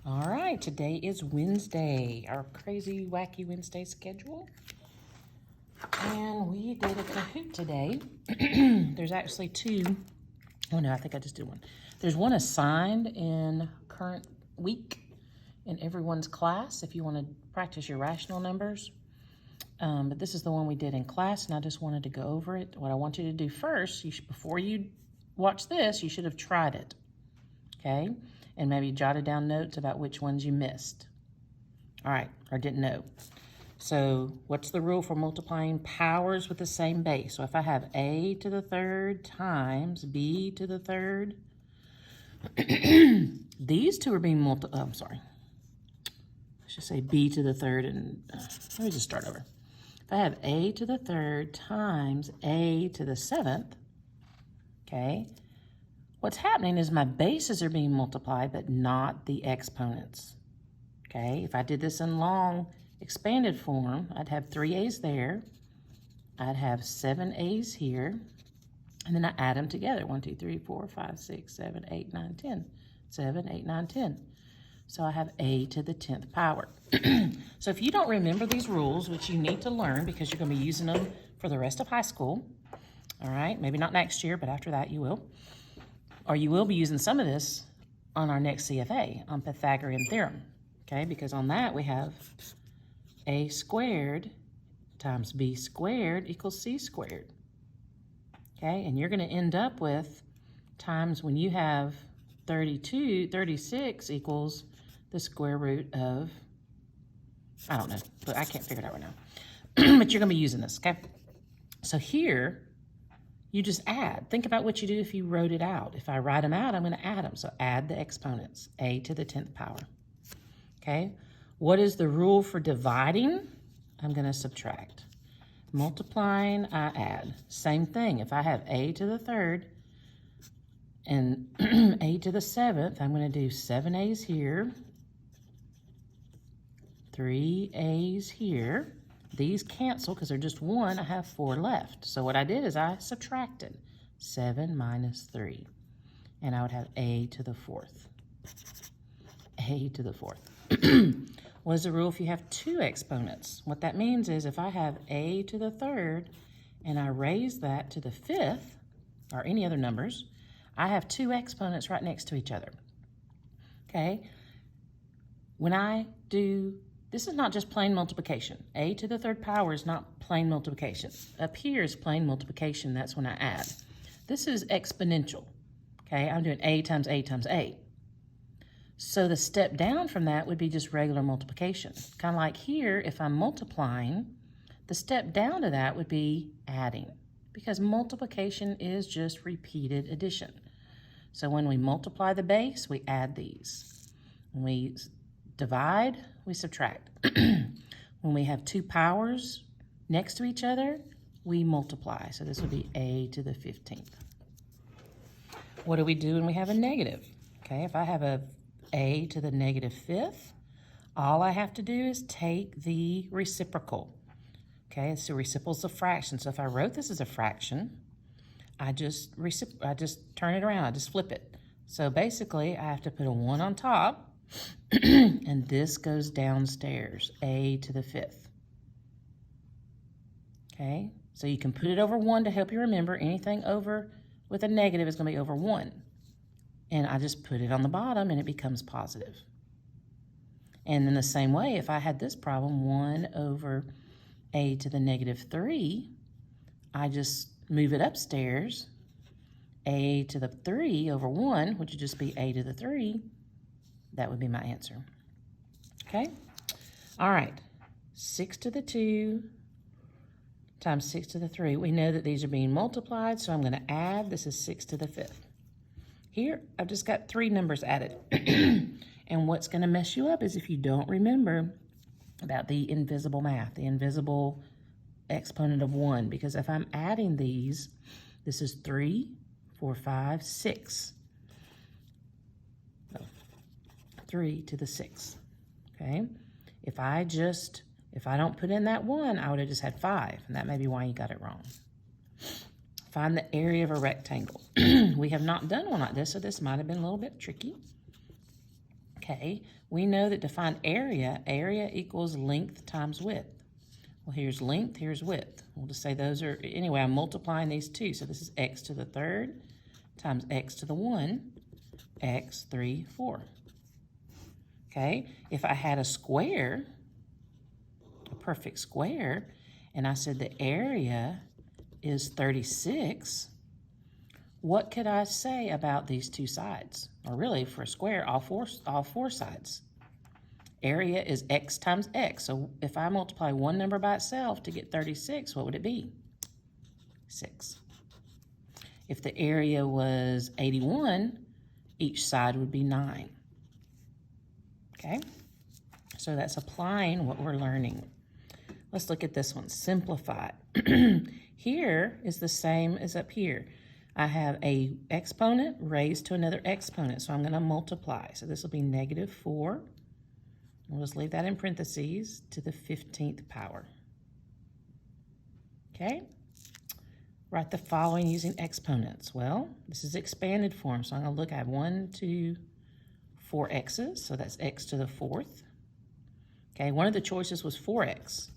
All right, today is Wednesday, our crazy, wacky Wednesday schedule. And we did a Kahoot today. There's actually two. Oh no, I think I just did one. There's one assigned in current week in everyone's class if you want to practice your rational numbers. But this is the one we did in class, and I just wanted to go over it. What I want you to do first, before you watch this, you should have tried it, okay? And maybe jotted down notes about which ones you missed. All right, or didn't know. So what's the rule for multiplying powers with the same base? So if I have a to the third times b to the third, these two are being I'm sorry. I should say b to the third, and let me just start over. If I have a to the third times a to the seventh, okay, what's happening is my bases are being multiplied, but not the exponents, okay? If I did this in long expanded form, I'd have 3 a's there. I'd have 7 a's here, and then I add them together. 1, 2, 3, 4, 5, 6, 7, 8, 9, 10. 7, 8, 9, 10. So I have a to the 10th power. So if you don't remember these rules, which you need to learn because you're going to be using them for the rest of high school, all right? Maybe not next year, but after that you will. Or you will be using some of this on our next CFA, on Pythagorean theorem, okay? Because on that we have a squared times b squared equals c squared, okay? And you're going to end up with times when you have 36 equals the square root of, I don't know, but I can't figure it out right now. But you're going to be using this, okay? So here, you just add. Think about what you do if you wrote it out. If I write them out, I'm going to add them. So add the exponents, a to the 10th power, okay? What is the rule for dividing? I'm going to subtract. Multiplying, I add. Same thing. If I have a to the third and a to the 7th, I'm going to do 7 a's here, 3 a's here. These cancel because they're just 1. I have 4 left. So what I did is I subtracted 7 minus 3. And I would have a to the 4th. A to the 4th. What is the rule if you have 2 exponents? What that means is if I have a to the 3rd and I raise that to the 5th, or any other numbers, I have 2 exponents right next to each other, okay? When I do, this is not just plain multiplication. A to the 3rd power is not plain multiplication. Up here is plain multiplication, that's when I add. This is exponential, okay? I'm doing a times a times a. So the step down from that would be just regular multiplication. Kind of like here, if I'm multiplying, the step down to that would be adding, because multiplication is just repeated addition. So when we multiply the base, we add these. When we divide, we subtract. When we have 2 powers next to each other, we multiply. So this would be a to the 15th. What do we do when we have a negative? Okay, if I have a to the negative 5th, all I have to do is take the reciprocal. Okay, so reciprocal is a fraction. So if I wrote this as a fraction, I just turn it around, I just flip it. So basically, I have to put a 1 on top, and this goes downstairs, a to the 5th. Okay, so you can put it over 1 to help you remember. Anything over with a negative is going to be over 1. And I just put it on the bottom, and it becomes positive. And in the same way, if I had this problem, 1 over a to the negative 3, I just move it upstairs, a to the 3 over 1, which would just be a to the 3. That would be my answer. Okay? All right. 6 to the 2 times 6 to the 3. We know that these are being multiplied, so I'm going to add. This is 6 to the 5th. Here, I've just got 3 numbers added. And what's going to mess you up is if you don't remember about the invisible math, the invisible exponent of 1, because if I'm adding these, this is 3, 4, 5, 6. 3 to the 6, okay? If I don't put in that 1, I would have just had 5, and that may be why you got it wrong. Find the area of a rectangle. We have not done one like this, so this might have been a little bit tricky. Okay, we know that to find area, area equals length times width. Well, here's length, here's width. We'll just say those are, anyway, I'm multiplying these two. So this is x to the third times x to the 1, x, 3, 4. Okay, if I had a square, a perfect square, and I said the area is 36, what could I say about these two sides? Or really, for a square, all four sides. Area is x times x. So if I multiply one number by itself to get 36, what would it be? 6. If the area was 81, each side would be 9. Okay? So that's applying what we're learning. Let's look at this one. Simplify. Here is the same as up here. I have a exponent raised to another exponent, so I'm going to multiply. So this will be negative 4. We'll just leave that in parentheses to the 15th power. Okay? Write the following using exponents. Well, this is expanded form, so I'm going to look at 1, 2, 4 x's, so that's x to the 4th. Okay, one of the choices was 4x.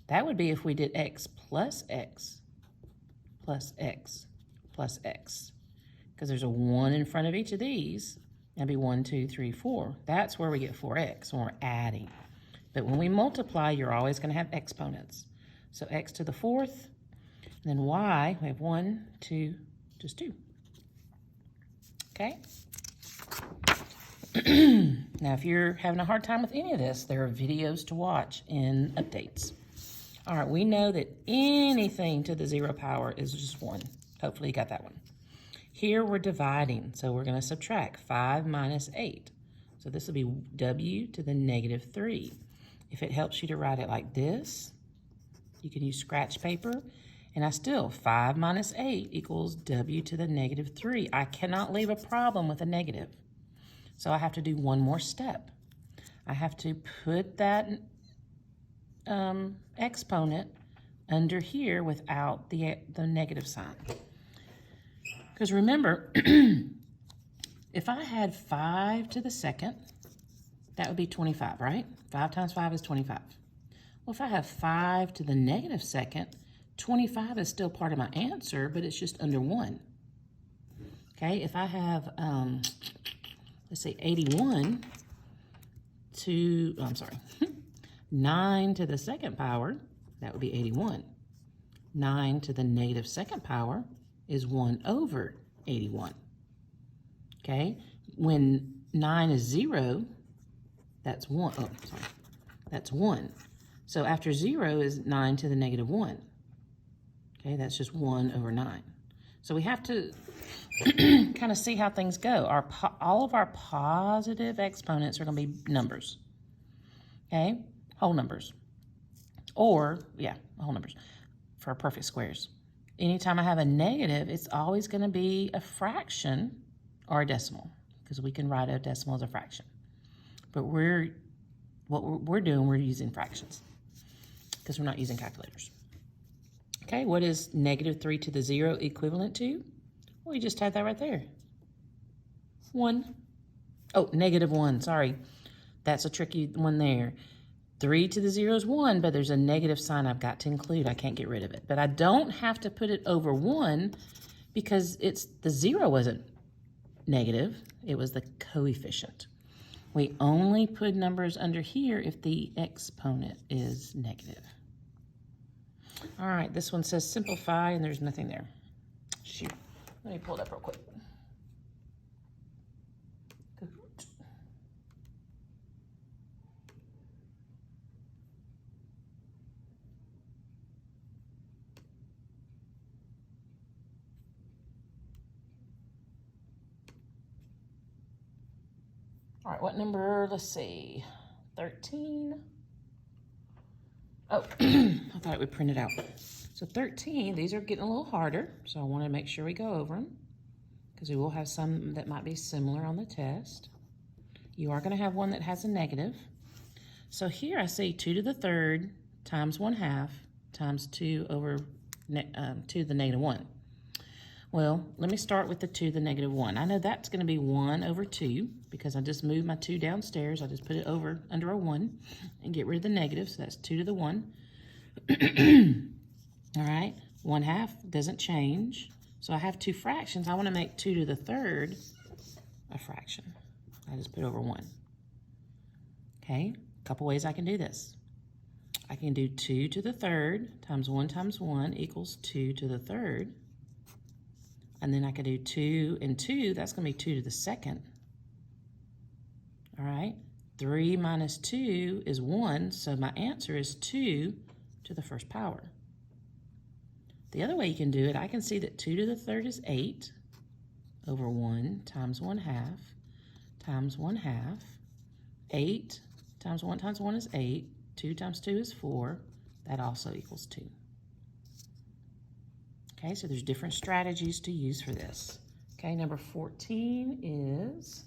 That would be if we did x plus x plus x plus x, because there's a 1 in front of each of these. That'd be 1, 2, 3, 4. That's where we get 4x, when we're adding. But when we multiply, you're always going to have exponents. So x to the 4th, and then y, we have 1, 2, just 2. Okay? Now, if you're having a hard time with any of this, there are videos to watch in updates. All right, we know that anything to the 0 power is just 1. Hopefully you got that one. Here we're dividing, so we're going to subtract 5 minus 8. So this will be w to the negative 3. If it helps you to write it like this, you can use scratch paper. And I still, 5 minus 8 equals w to the negative 3. I cannot leave a problem with a negative. So I have to do one more step. I have to put that exponent under here without the negative sign. Because remember, if I had 5 to the second, that would be 25, right? 5 times 5 is 25. Well, if I have 5 to the negative second, 25 is still part of my answer, but it's just under 1. Okay, if I have, let's say 81 to, 9 to the second power, that would be 81. 9 to the negative second power is 1 over 81. Okay, when 9 is 0, that's 1. Oh, sorry, that's 1. So after 0 is 9 to the negative 1. Okay, that's just 1 over 9. So we have to kind of see how things go. All of our positive exponents are going to be numbers. Okay, whole numbers. Or, yeah, whole numbers for our perfect squares. Anytime I have a negative, it's always going to be a fraction or a decimal, because we can write a decimal as a fraction. But what we're doing, we're using fractions because we're not using calculators. Okay, what is negative 3 to the 0 equivalent to? Well, we just had that right there. 1. Oh, negative 1, sorry. That's a tricky one there. 3 to the 0 is 1, but there's a negative sign I've got to include. I can't get rid of it. But I don't have to put it over 1 because the 0 wasn't negative. It was the coefficient. We only put numbers under here if the exponent is negative. All right, this one says simplify, and there's nothing there. Shoot. Let me pull it up real quick. KAHOOT. All right, what number? Let's see. 13. Oh, I thought it would print it out. So 13, these are getting a little harder, so I want to make sure we go over them because we will have some that might be similar on the test. You are going to have one that has a negative. So here I see 2 to the third times 1/2 times 2 over 2 to the negative 1. Well, let me start with the 2 to the negative 1. I know that's going to be 1 over 2 because I just moved my 2 downstairs. I just put it over under a 1 and get rid of the negative, so that's 2 to the 1. All right, 1/2 doesn't change. So I have 2 fractions. I want to make 2 to the 3rd a fraction. I just put over 1. Okay, a couple ways I can do this. I can do 2 to the 3rd times 1 equals 2 to the 3rd. And then I could do 2 and 2, that's going to be 2 to the 2nd. All right, 3 minus 2 is 1, so my answer is 2 to the 1st power. The other way you can do it, I can see that 2 to the 3rd is 8 over 1 times 1/2 times 1/2. 8 times 1 is 8. 2 times 2 is 4. That also equals 2. Okay, so there's different strategies to use for this. Okay, number 14 is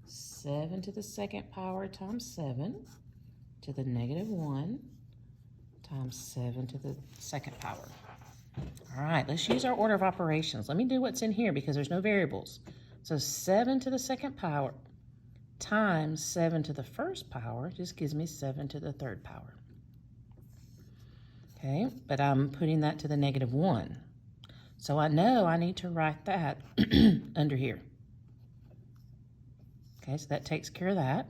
7 to the 2nd power times 7 to the negative 1 times 7 to the 2nd power. All right, let's use our order of operations. Let me do what's in here because there's no variables. So 7 to the 2nd power times 7 to the 1st power just gives me 7 to the 3rd power. Okay, but I'm putting that to the negative 1. So I know I need to write that under here. Okay, so that takes care of that.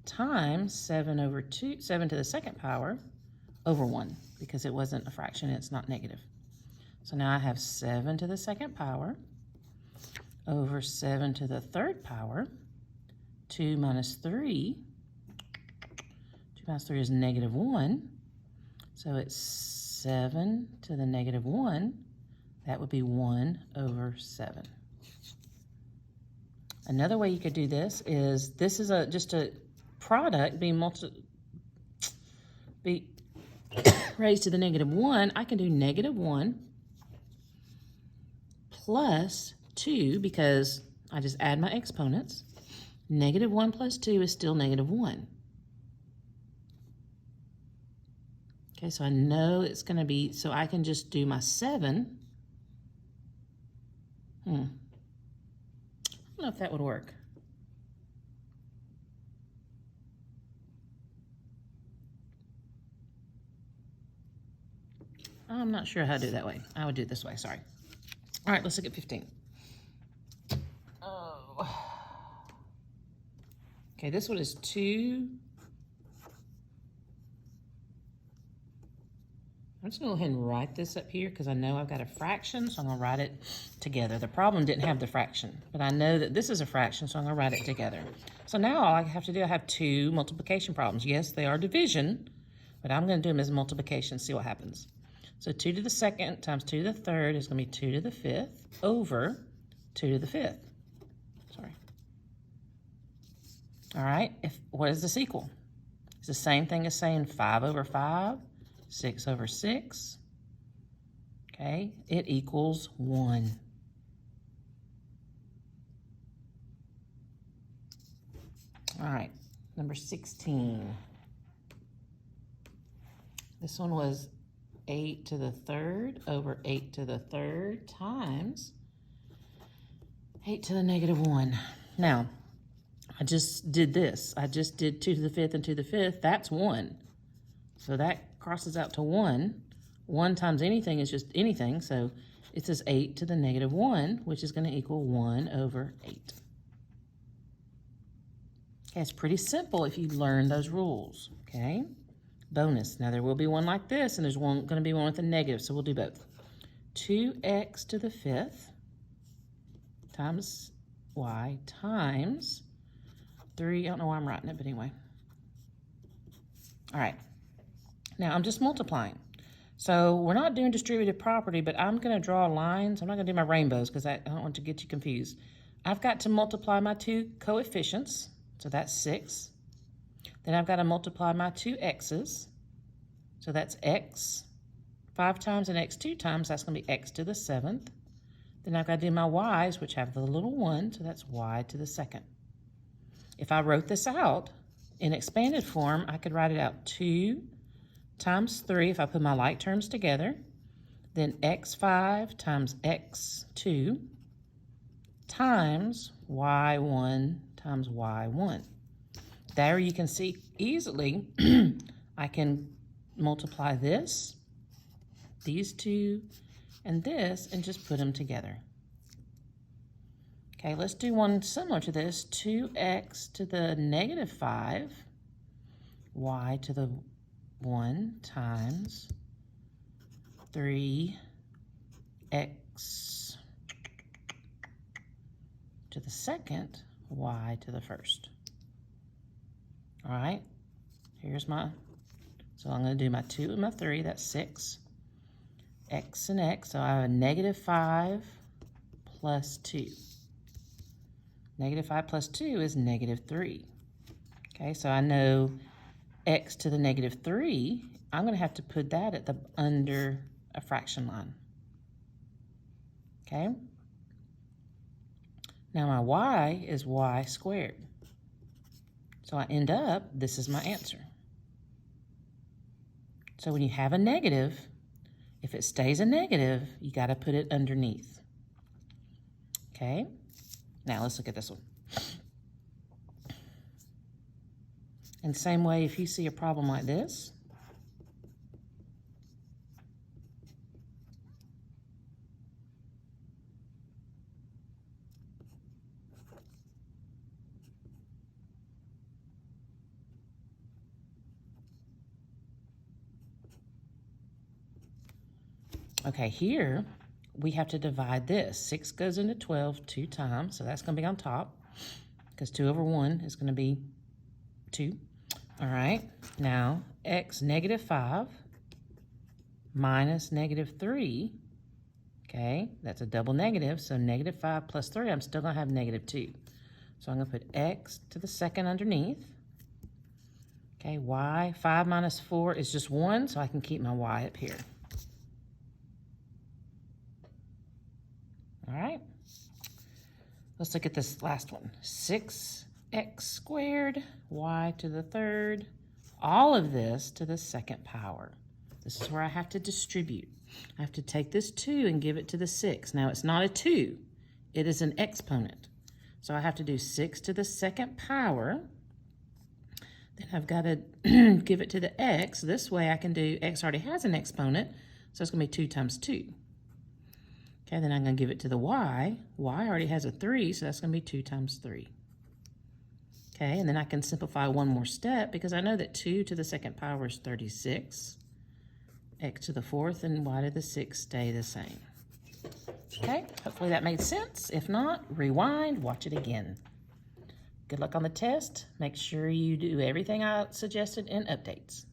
Times 7 to the 2nd power over 1, because it wasn't a fraction, it's not negative. So now I have 7 to the 2nd power over 7 to the 3rd power. 2 minus 3. 2 minus 3 is negative 1. So it's 7 to the negative 1. That would be 1 over 7. Another way you could do this is just a product being raised to the negative 1. I can do negative 1 plus 2 because I just add my exponents. Negative 1 plus 2 is still negative 1. Okay, so I know it's going to be, so I can just do my 7. I don't know if that would work. I'm not sure how to do it that way. I would do it this way, sorry. All right, let's look at 15. Oh. Okay, this one is 2. I'm just going to go ahead and write this up here because I know I've got a fraction, so I'm going to write it together. The problem didn't have the fraction, but I know that this is a fraction, so I'm going to write it together. So now all I have to do, I have 2 multiplication problems. Yes, they are division, but I'm going to do them as multiplication, see what happens. So 2 to the 2nd times 2 to the 3rd is going to be 2 to the 5th over 2 to the 5th. Sorry. All right, what does this equal? It's the same thing as saying 5 over 5, 6 over 6. Okay, it equals 1. All right, number 16. This one was 8 to the 3rd over 8 to the 3rd times 8 to the negative 1. Now, I just did this. I just did 2 to the 5th and 2 to the 5th. That's 1. So that crosses out to 1. 1 times anything is just anything. So it says 8 to the negative 1, which is going to equal 1 over 8. Okay, it's pretty simple if you learn those rules. Okay. Bonus. Now there will be one like this, and there's going to be one with a negative, so we'll do both. 2x to the 5th times y times 3. I don't know why I'm writing it, but anyway. All right. Now I'm just multiplying. So we're not doing distributive property, but I'm going to draw lines. I'm not going to do my rainbows because I don't want to get you confused. I've got to multiply my 2 coefficients, so that's 6. Then I've got to multiply my 2 x's. So that's x 5 times and x 2 times. That's going to be x to the 7th. Then I've got to do my y's, which have the little 1. So that's y to the 2nd. If I wrote this out in expanded form, I could write it out 2 times 3 if I put my like terms together. then x5 times x2 times y1 times y1. There you can see easily I can multiply this, these two, and this, and just put them together. Okay, let's do one similar to this. 2x to the negative 5, y to the 1 times 3x to the second, y to the first. All right, here's my, so I'm going to do my 2 and my 3, that's 6. X and x, so I have a negative 5 plus 2. Negative 5 plus 2 is negative 3. Okay, so I know x to the negative 3, I'm going to have to put that at the under a fraction line. Okay? Now my y is y squared. So I end up, this is my answer. So when you have a negative, if it stays a negative, you got to put it underneath. Okay? Now let's look at this one. And same way, if you see a problem like this, okay, here we have to divide this. 6 goes into 12 2 times, so that's going to be on top because 2 over 1 is going to be 2. All right, now x negative 5 minus negative 3, okay, that's a double negative, so negative 5 plus 3, I'm still going to have negative 2. So I'm going to put x to the second underneath. Okay, y, 5 minus 4 is just 1, so I can keep my y up here. All right, let's look at this last one. 6x squared, y to the third, all of this to the second power. This is where I have to distribute. I have to take this 2 and give it to the 6. Now, it's not a 2. It is an exponent. So I have to do 6 to the second power. Then I've got to give it to the x. This way I can do, x already has an exponent, so it's going to be 2 times 2. Okay, then I'm going to give it to the y. Y already has a 3, so that's going to be 2 times 3. Okay, and then I can simplify one more step because I know that 2 to the second power is 36. X to the fourth and y to the sixth stay the same. Okay, hopefully that made sense. If not, rewind, watch it again. Good luck on the test. Make sure you do everything I suggested in updates.